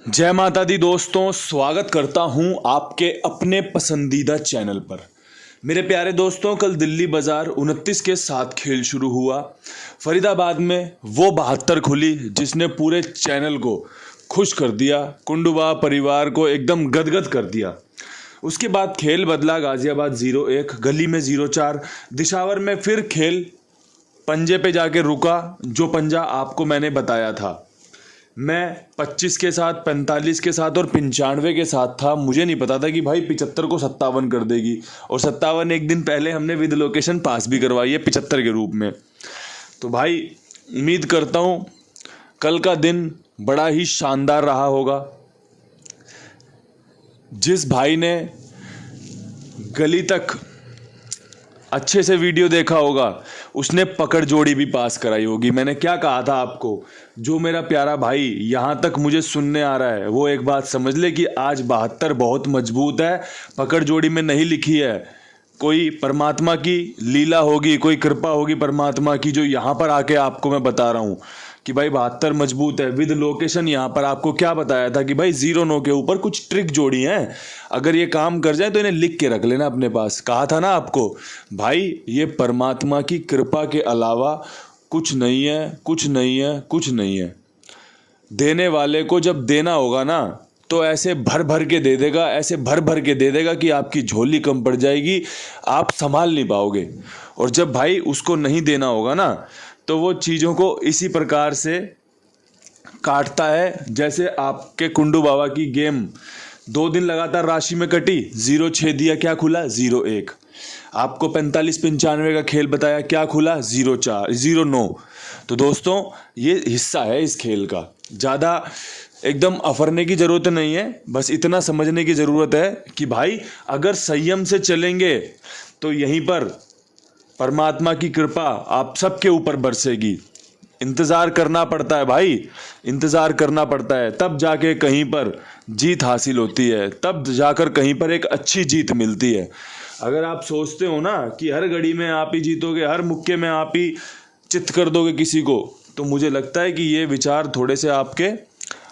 जय माता दी दोस्तों, स्वागत करता हूं आपके अपने पसंदीदा चैनल पर। मेरे प्यारे दोस्तों, कल दिल्ली बाजार 29 के साथ खेल शुरू हुआ। फरीदाबाद में वो 72 खुली जिसने पूरे चैनल को खुश कर दिया, कुंडुबा परिवार को एकदम गदगद कर दिया। उसके बाद खेल बदला, गाजियाबाद 0-1, गली में 0-4, दिशावर में फिर खेल पंजे पे जाके रुका, जो पंजा आपको मैंने बताया था। मैं 25 के साथ, 45 के साथ और 95 के साथ था। मुझे नहीं पता था कि भाई 75 को 57 कर देगी, और 57 एक दिन पहले हमने विद लोकेशन पास भी करवाई है 75 के रूप में। तो भाई उम्मीद करता हूँ कल का दिन बड़ा ही शानदार रहा होगा। जिस भाई ने गली तक अच्छे से वीडियो देखा होगा उसने पकड़ जोड़ी भी पास कराई होगी। मैंने क्या कहा था आपको? जो मेरा प्यारा भाई यहाँ तक मुझे सुनने आ रहा है वो एक बात समझ ले कि आज 72 बहुत मजबूत है। पकड़ जोड़ी में नहीं लिखी है, कोई परमात्मा की लीला होगी, कोई कृपा होगी परमात्मा की, जो यहाँ पर आके आपको मैं बता रहा हूँ कि भाई 72 मजबूत है। विद लोकेशन यहाँ पर आपको क्या बताया था कि भाई 0-9 के ऊपर कुछ ट्रिक जोड़ी हैं, अगर ये काम कर जाए तो इन्हें लिख के रख लेना अपने पास। कहा था ना आपको भाई, ये परमात्मा की कृपा के अलावा कुछ नहीं है, कुछ नहीं है, कुछ नहीं है। देने वाले को जब देना होगा ना तो ऐसे भर भर के दे देगा, ऐसे भर भर के दे देगा कि आपकी झोली कम पड़ जाएगी, आप संभाल नहीं पाओगे। और जब भाई उसको नहीं देना होगा ना तो वो चीज़ों को इसी प्रकार से काटता है, जैसे आपके कुंडू बाबा की गेम 2 दिन लगातार राशि में कटी, 0-6 दिया, क्या खुला? 0-1। आपको 45-95 का खेल बताया, क्या खुला? 0-4, 0-9। तो दोस्तों ये हिस्सा है इस खेल का, ज़्यादा एकदम अफरने की ज़रूरत नहीं है, बस इतना समझने की ज़रूरत है कि भाई अगर संयम से चलेंगे तो यहीं पर परमात्मा की कृपा आप सबके ऊपर बरसेगी। इंतज़ार करना पड़ता है भाई, इंतज़ार करना पड़ता है, तब जाके कहीं पर जीत हासिल होती है, तब जाकर कहीं पर एक अच्छी जीत मिलती है। अगर आप सोचते हो ना कि हर घड़ी में आप ही जीतोगे, हर मुक्के में आप ही चित कर दोगे किसी को, तो मुझे लगता है कि ये विचार थोड़े से आपके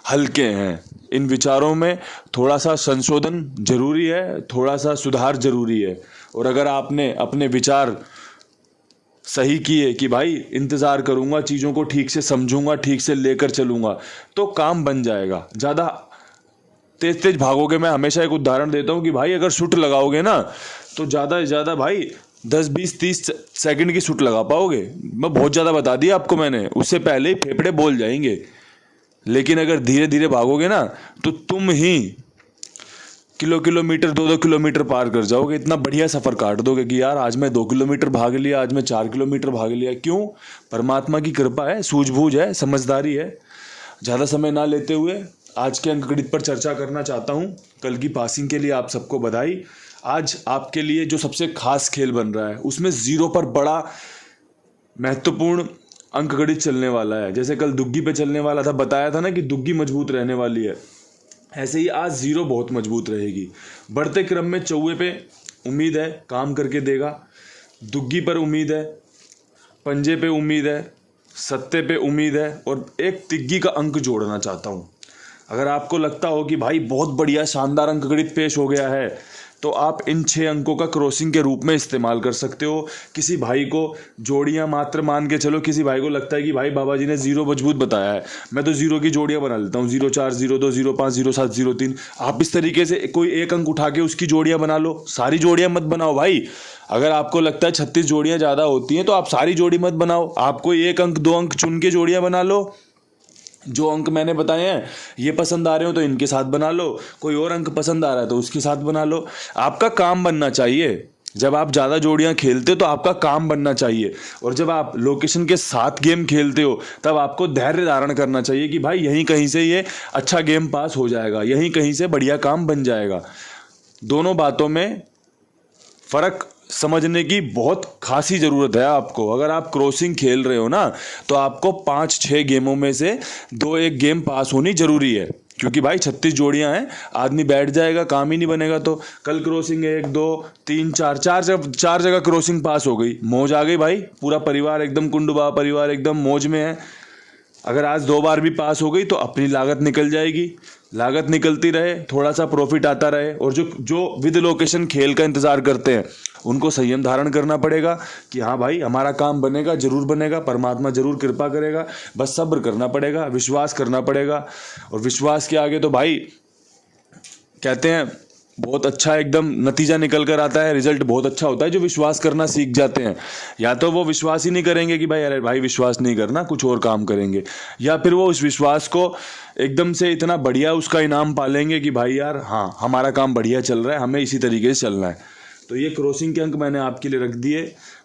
हल्के हैं। इन विचारों में थोड़ा सा संशोधन जरूरी है, थोड़ा सा सुधार जरूरी है। और अगर आपने अपने विचार सही किए कि भाई इंतज़ार करूंगा, चीज़ों को ठीक से समझूंगा, ठीक से लेकर चलूंगा, तो काम बन जाएगा। ज़्यादा तेज तेज भागोगे, मैं हमेशा एक उदाहरण देता हूँ कि भाई अगर शूट लगाओगे ना तो ज़्यादा से ज़्यादा भाई 10-20-30 सेकंड की शूट लगा पाओगे। मैं बहुत ज़्यादा बता दिया आपको मैंने, उससे पहले ही फेफड़े बोल जाएंगे। लेकिन अगर धीरे धीरे भागोगे ना तो तुम ही किलोमीटर 2-2 किलोमीटर पार कर जाओगे। इतना बढ़िया सफ़र काट दोगे कि यार आज मैं 2 किलोमीटर भाग लिया, आज मैं 4 किलोमीटर भाग लिया। क्यों? परमात्मा की कृपा है, सूझबूझ है, समझदारी है। ज़्यादा समय ना लेते हुए आज के अंकगणित पर चर्चा करना चाहता हूँ। कल की पासिंग के लिए आप सबको बधाई। आज आपके लिए जो सबसे खास खेल बन रहा है उसमें 0 पर बड़ा महत्वपूर्ण अंकगणित चलने वाला है। जैसे कल दुग्गी पे चलने वाला था, बताया था ना कि दुग्गी मजबूत रहने वाली है, ऐसे ही आज 0 बहुत मजबूत रहेगी। बढ़ते क्रम में चौवे पे उम्मीद है काम करके देगा, दुग्गी पर उम्मीद है, पंजे पे उम्मीद है, सत्ते पे उम्मीद है, और एक तिग्गी का अंक जोड़ना चाहता हूँ। अगर आपको लगता हो कि भाई बहुत बढ़िया शानदार अंकगणित पेश हो गया है तो आप इन 6 अंकों का क्रॉसिंग के रूप में इस्तेमाल कर सकते हो। किसी भाई को जोड़ियां मात्र मान के चलो, किसी भाई को लगता है कि भाई बाबा जी ने 0 मजबूत बताया है, मैं तो 0 की जोड़ियां बना लेता हूँ, 0-4, 0-2, 0-5, 0-7, 0-3। आप इस तरीके से कोई एक अंक उठा के उसकी जोड़ियां बना लो, सारी जोड़ियां मत बनाओ भाई। अगर आपको लगता है 36 जोड़ियां ज़्यादा होती हैं तो आप सारी जोड़ी मत बनाओ, आप कोई 1 अंक 2 अंक चुन के जोड़ियां बना लो। जो अंक मैंने बताए हैं ये पसंद आ रहे हो तो इनके साथ बना लो, कोई और अंक पसंद आ रहा है तो उसके साथ बना लो। आपका काम बनना चाहिए। जब आप ज़्यादा जोड़ियां खेलते हो तो आपका काम बनना चाहिए, और जब आप लोकेशन के साथ गेम खेलते हो तब आपको धैर्य धारण करना चाहिए कि भाई यहीं कहीं से ये अच्छा गेम पास हो जाएगा, यहीं कहीं से बढ़िया काम बन जाएगा। दोनों बातों में फ़र्क समझने की बहुत खासी ज़रूरत है आपको। अगर आप क्रॉसिंग खेल रहे हो ना तो आपको 5-6 गेमों में से 2-1 गेम पास होनी ज़रूरी है, क्योंकि भाई 36 जोड़ियां हैं, आदमी बैठ जाएगा, काम ही नहीं बनेगा। तो कल क्रॉसिंग 1, 2, 3, 4 चार जगह क्रॉसिंग पास हो गई, मौज आ गई भाई। पूरा परिवार एकदम कुंडुबा परिवार एकदम मौज में है। अगर आज 2 बार भी पास हो गई तो अपनी लागत निकल जाएगी, लागत निकलती रहे, थोड़ा सा प्रॉफिट आता रहे। और जो जो विद लोकेशन खेल का इंतजार करते हैं उनको संयम धारण करना पड़ेगा कि हाँ भाई हमारा काम बनेगा, जरूर बनेगा, परमात्मा जरूर कृपा करेगा, बस सब्र करना पड़ेगा, विश्वास करना पड़ेगा। और विश्वास के आगे तो भाई कहते हैं बहुत अच्छा एकदम नतीजा निकल कर आता है, रिजल्ट बहुत अच्छा होता है जो विश्वास करना सीख जाते हैं। या तो वो विश्वास ही नहीं करेंगे कि भाई अरे भाई विश्वास नहीं करना, कुछ और काम करेंगे, या फिर वो उस विश्वास को एकदम से इतना बढ़िया उसका इनाम पालेंगे कि भाई यार हाँ हमारा काम बढ़िया चल रहा है, हमें इसी तरीके से चलना है। तो ये क्रॉसिंग के अंक मैंने आपके लिए रख दिए।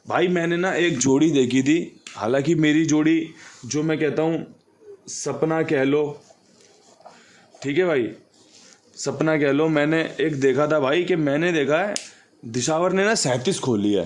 भाई मैंने ना एक जोड़ी देखी थी, हालांकि मेरी जोड़ी जो मैं कहता हूँ सपना कह लो, ठीक है भाई, सपना कह लो, मैंने एक देखा था भाई कि मैंने देखा है दिशावर ने ना 37 खोली है,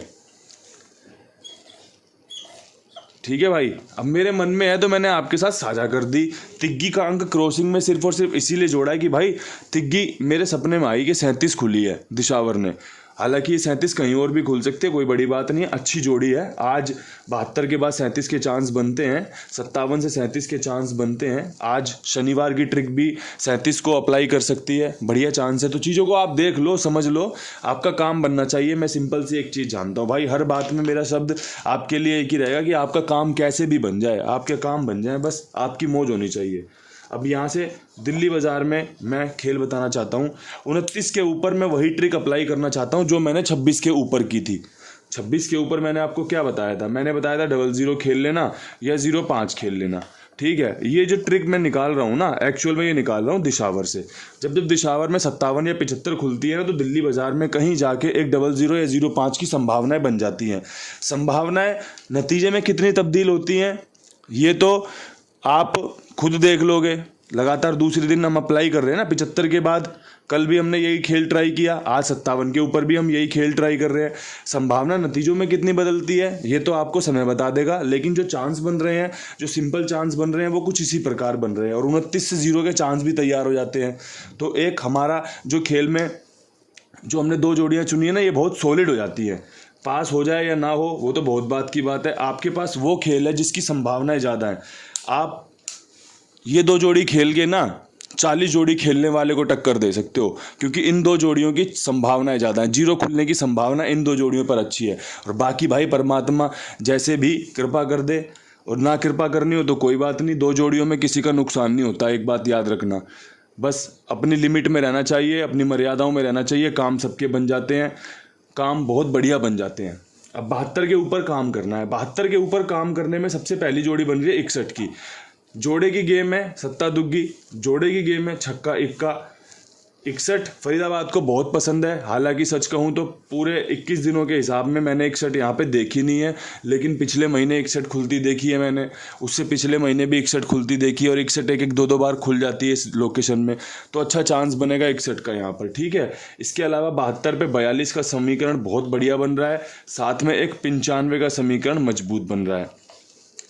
ठीक है भाई। अब मेरे मन में है तो मैंने आपके साथ साझा कर दी। तिग्गी का अंक क्रॉसिंग में सिर्फ और सिर्फ इसीलिए जोड़ा है कि भाई तिग्गी मेरे सपने में आई कि 37 खुली है दिशावर ने। हालांकि ये 37 कहीं और भी खुल सकते हैं, कोई बड़ी बात नहीं है, अच्छी जोड़ी है। आज 72 के बाद 37 के चांस बनते हैं, 57 से 37 के चांस बनते हैं। आज शनिवार की ट्रिक भी 37 को अप्लाई कर सकती है, बढ़िया चांस है। तो चीज़ों को आप देख लो, समझ लो, आपका काम बनना चाहिए। मैं सिंपल सी एक चीज़ जानता हूँ भाई, हर बात में मेरा शब्द आपके लिए एक ही रहेगा कि आपका काम कैसे भी बन जाए, आपके काम बन जाए, बस आपकी मौज होनी चाहिए। अब यहाँ से दिल्ली बाज़ार में मैं खेल बताना चाहता हूँ। 29 के ऊपर मैं वही ट्रिक अप्लाई करना चाहता हूँ जो मैंने 26 के ऊपर की थी। 26 के ऊपर मैंने आपको क्या बताया था? मैंने बताया था 00 खेल लेना या 05 खेल लेना, ठीक है। ये जो ट्रिक मैं निकाल रहा हूँ ना, एक्चुअल में ये निकाल रहा हूँ दिशावर से। जब जब दिशावर में 57 या 75 खुलती है ना, तो दिल्ली बाज़ार में कहीं जाके एक 00 या 05 की संभावनाएं बन जाती हैं। संभावनाएं नतीजे में कितनी तब्दील होती हैं ये तो आप खुद देख लोगे। लगातार दूसरे दिन हम अप्लाई कर रहे हैं ना, 75 के बाद कल भी हमने यही खेल ट्राई किया, आज 57 के ऊपर भी हम यही खेल ट्राई कर रहे हैं। संभावना नतीजों में कितनी बदलती है ये तो आपको समय बता देगा, लेकिन जो चांस बन रहे हैं, जो सिंपल चांस बन रहे हैं, वो कुछ इसी प्रकार बन रहे हैं। और 29 से 0 के चांस भी तैयार हो जाते हैं। तो एक हमारा जो खेल में जो हमने 2 जोड़ियाँ चुनी है ना, ये बहुत सॉलिड हो जाती है। पास हो जाए या ना हो वो तो बहुत बात की बात है, आपके पास वो खेल है जिसकी संभावनाएं ज़्यादा हैं। आप ये 2 जोड़ी खेल के ना 40 जोड़ी खेलने वाले को टक्कर दे सकते हो, क्योंकि इन 2 जोड़ियों की संभावनाएं ज़्यादा हैं। 0 खुलने की संभावना इन 2 जोड़ियों पर अच्छी है। और बाकी भाई परमात्मा जैसे भी कृपा कर दे, और ना कृपा करनी हो तो कोई बात नहीं, 2 जोड़ियों में किसी का नुकसान नहीं होता। एक बात याद रखना, बस अपनी लिमिट में रहना चाहिए, अपनी मर्यादाओं में रहना चाहिए। काम सबके बन जाते हैं, काम बहुत बढ़िया बन जाते हैं। अब 72 के ऊपर काम करना है। 72 के ऊपर काम करने में सबसे पहली जोड़ी बन रही है 61 की। जोड़े की गेम है सत्ता दुग्गी, जोड़े की गेम है छक्का इक्का। 61 फरीदाबाद को बहुत पसंद है। हालांकि सच कहूँ तो पूरे 21 दिनों के हिसाब में मैंने 61 यहाँ पे देखी नहीं है, लेकिन पिछले महीने 61 खुलती देखी है मैंने, उससे पिछले महीने भी 61 खुलती देखी है। और 61 एक 2 बार खुल जाती है इस लोकेशन में, तो अच्छा चांस बनेगा 61 का यहाँ पर, ठीक है। इसके अलावा 72 पे 42 का समीकरण बहुत बढ़िया बन रहा है, साथ में एक 95 का समीकरण मजबूत बन रहा है।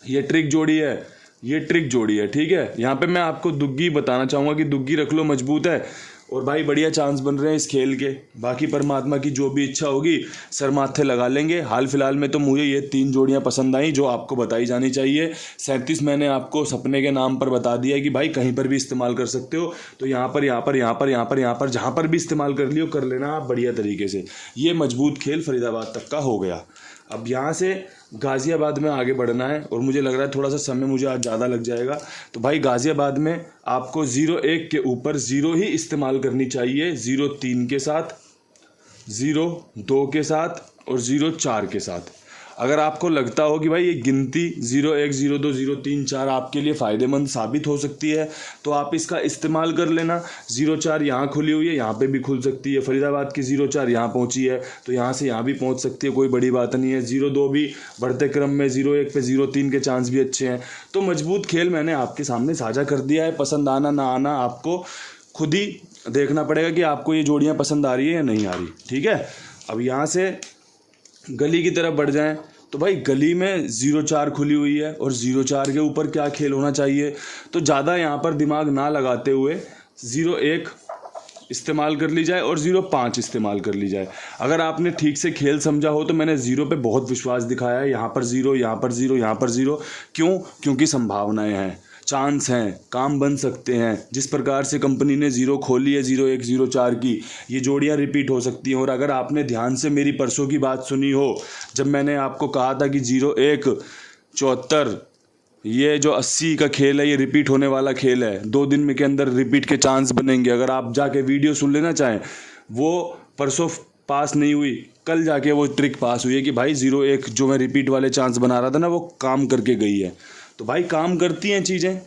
ये ट्रिक जोड़ी है, ये ट्रिक जोड़ी है, ठीक है। यहाँ पे मैं आपको दुग्गी बताना चाहूँगा कि दुग्गी रख लो, मजबूत है। और भाई बढ़िया चांस बन रहे हैं इस खेल के। बाकी परमात्मा की जो भी इच्छा होगी सर माथे लगा लेंगे। हाल फिलहाल में तो मुझे ये 3 जोड़ियाँ पसंद आई जो आपको बताई जानी चाहिए। 37 मैंने आपको सपने के नाम पर बता दिया है कि भाई कहीं पर भी इस्तेमाल कर सकते हो, तो यहाँ पर जहाँ पर भी इस्तेमाल कर लियो, कर लेना आप बढ़िया तरीके से। ये मजबूत खेल फरीदाबाद तक का हो गया। अब यहाँ से गाज़ियाबाद में आगे बढ़ना है, और मुझे लग रहा है थोड़ा सा समय मुझे आज ज़्यादा लग जाएगा। तो भाई गाज़ियाबाद में आपको 01 के ऊपर 0 ही इस्तेमाल करनी चाहिए, 03 के साथ, 02 के साथ और 04 के साथ। अगर आपको लगता हो कि भाई ये गिनती 01, 02, 03, 4 आपके लिए फ़ायदेमंद साबित हो सकती है, तो आप इसका इस्तेमाल कर लेना। 04 यहाँ खुली हुई है, यहाँ पे भी खुल सकती है। फरीदाबाद की 04 यहाँ पहुँची है, तो यहाँ से यहाँ भी पहुँच सकती है, कोई बड़ी बात नहीं है। 02 भी बढ़ते क्रम में, 01 पे 03 के चांस भी अच्छे हैं। तो मजबूत खेल मैंने आपके सामने साझा कर दिया है। पसंद आना ना आना आपको खुद ही देखना पड़ेगा कि आपको ये जोड़ियाँ पसंद आ रही है या नहीं आ रही, ठीक है। अब यहाँ से गली की तरफ बढ़ जाएं, तो भाई गली में 04 खुली हुई है, और 04 के ऊपर क्या खेल होना चाहिए, तो ज़्यादा यहाँ पर दिमाग ना लगाते हुए 01 इस्तेमाल कर ली जाए और 05 इस्तेमाल कर ली जाए। अगर आपने ठीक से खेल समझा हो तो मैंने 0 पे बहुत विश्वास दिखाया है। यहाँ पर 0, यहाँ पर 0, यहाँ पर 0, क्यों? क्योंकि संभावनाएं हैं। चांस हैं, काम बन सकते हैं। जिस प्रकार से कंपनी ने 0 खोली है 01 04 की, ये जोड़ियां रिपीट हो सकती हैं। और अगर आपने ध्यान से मेरी परसों की बात सुनी हो, जब मैंने आपको कहा था कि 01 74 ये जो 80 का खेल है ये रिपीट होने वाला खेल है, 2 दिन में के अंदर रिपीट के चांस बनेंगे। अगर आप जाके वीडियो सुन लेना चाहें, वो परसों पास नहीं हुई, कल जाके वो ट्रिक पास हुई है कि भाई 01 जो मैं रिपीट वाले चांस बना रहा था ना, वो काम करके गई है। तो भाई काम करती हैं चीज़ें।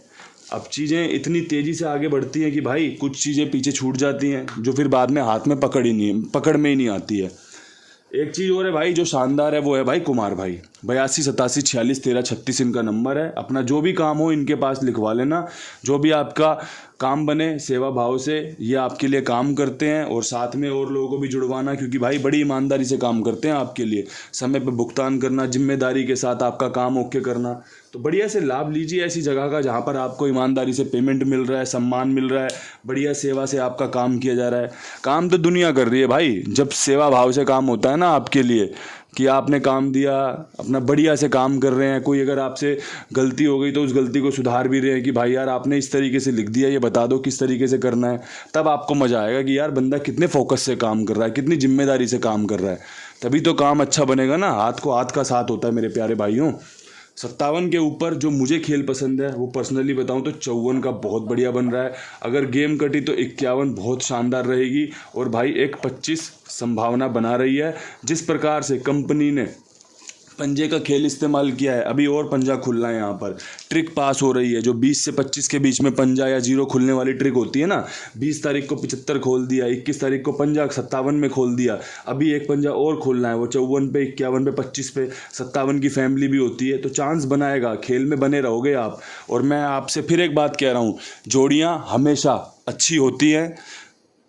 अब चीज़ें इतनी तेज़ी से आगे बढ़ती हैं कि भाई कुछ चीज़ें पीछे छूट जाती हैं, जो फिर बाद में हाथ में पकड़ में ही नहीं आती है। एक चीज़ और है भाई जो शानदार है, वो है भाई कुमार भाई। 82 87 46 13 36 इनका नंबर है। अपना जो भी काम हो इनके पास लिखवा लेना, जो भी आपका काम बने सेवा भाव से, ये आपके लिए काम करते हैं। और साथ में और लोगों को भी जुड़वाना, क्योंकि भाई बड़ी ईमानदारी से काम करते हैं आपके लिए। समय पर भुगतान करना, जिम्मेदारी के साथ आपका काम ओके करना। तो बढ़िया से लाभ लीजिए ऐसी जगह का जहाँ पर आपको ईमानदारी से पेमेंट मिल रहा है, सम्मान मिल रहा है, बढ़िया सेवा से आपका काम किया जा रहा है। काम तो दुनिया कर रही है भाई, जब सेवा भाव से काम होता है ना आपके लिए, कि आपने काम दिया, अपना बढ़िया से काम कर रहे हैं। कोई अगर आपसे गलती हो गई तो उस गलती को सुधार भी रहे हैं कि भाई यार आपने इस तरीके से लिख दिया, ये बता दो किस तरीके से करना है। तब आपको मज़ा आएगा कि यार बंदा कितने फोकस से काम कर रहा है, कितनी जिम्मेदारी से काम कर रहा है। तभी तो काम अच्छा बनेगा ना। हाथ को हाथ का साथ होता है मेरे प्यारे भाइयों। 57 के ऊपर जो मुझे खेल पसंद है, वो पर्सनली बताऊं तो 54 का बहुत बढ़िया बन रहा है। अगर गेम कटी तो 51 बहुत शानदार रहेगी। और भाई एक 25 संभावना बना रही है। जिस प्रकार से कंपनी ने पंजे का खेल इस्तेमाल किया है, अभी और पंजा खुलना है। यहाँ पर ट्रिक पास हो रही है, जो 20 से 25 के बीच में पंजा या 0 खुलने वाली ट्रिक होती है ना। 20 तारीख को 75 खोल दिया, 21 तारीख को पंजा 57 में खोल दिया, अभी एक पंजा और खोलना है, वो 54 पे, 51 पे, 25 पे। 57 की फैमिली भी होती है, तो चांस बनाएगा। खेल में बने रहोगे आप। और मैं आपसे फिर एक बात कह रहा हूँ, जोड़ियाँ हमेशा अच्छी होती हैं।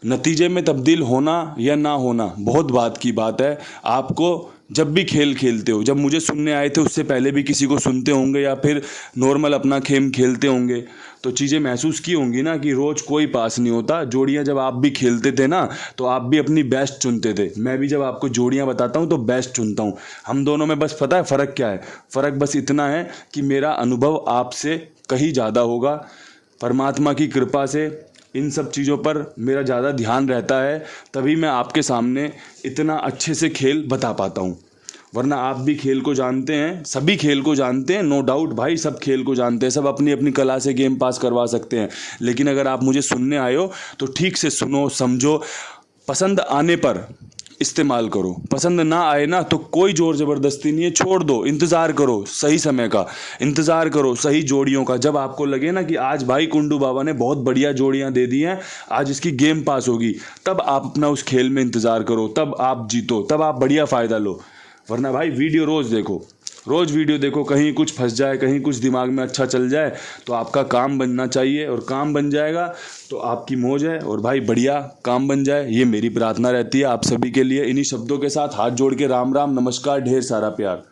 नतीजे में तब्दील होना या ना होना बहुत बात की बात है। आपको जब भी खेल खेलते हो, जब मुझे सुनने आए थे उससे पहले भी किसी को सुनते होंगे या फिर नॉर्मल अपना खेल खेलते होंगे, तो चीज़ें महसूस की होंगी ना कि रोज़ कोई पास नहीं होता। जोड़ियाँ जब आप भी खेलते थे ना, तो आप भी अपनी बेस्ट चुनते थे। मैं भी जब आपको जोड़ियाँ बताता हूँ तो बेस्ट चुनता हूँ। हम दोनों में बस पता है फ़र्क क्या है? फ़र्क बस इतना है कि मेरा अनुभव आपसे कहीं ज़्यादा होगा। परमात्मा की कृपा से इन सब चीज़ों पर मेरा ज़्यादा ध्यान रहता है, तभी मैं आपके सामने इतना अच्छे से खेल बता पाता हूँ। वरना आप भी खेल को जानते हैं, सभी खेल को जानते हैं, नो डाउट भाई, सब खेल को जानते हैं, सब अपनी अपनी कला से गेम पास करवा सकते हैं। लेकिन अगर आप मुझे सुनने आए हो तो ठीक से सुनो, समझो, पसंद आने पर इस्तेमाल करो, पसंद ना आए ना तो कोई ज़ोर ज़बरदस्ती नहीं है, छोड़ दो। इंतज़ार करो सही समय का, इंतज़ार करो सही जोड़ियों का। जब आपको लगे ना कि आज भाई कुंडू बाबा ने बहुत बढ़िया जोड़ियां दे दी हैं, आज इसकी गेम पास होगी, तब आप अपना उस खेल में इंतज़ार करो, तब आप जीतो, तब आप बढ़िया फ़ायदा लो। वरना भाई वीडियो रोज़ देखो, रोज़ वीडियो देखो, कहीं कुछ फंस जाए, कहीं कुछ दिमाग में अच्छा चल जाए, तो आपका काम बनना चाहिए। और काम बन जाएगा तो आपकी मौज है। और भाई बढ़िया काम बन जाए, ये मेरी प्रार्थना रहती है आप सभी के लिए। इन्हीं शब्दों के साथ हाथ जोड़ के राम राम, नमस्कार, ढेर सारा प्यार।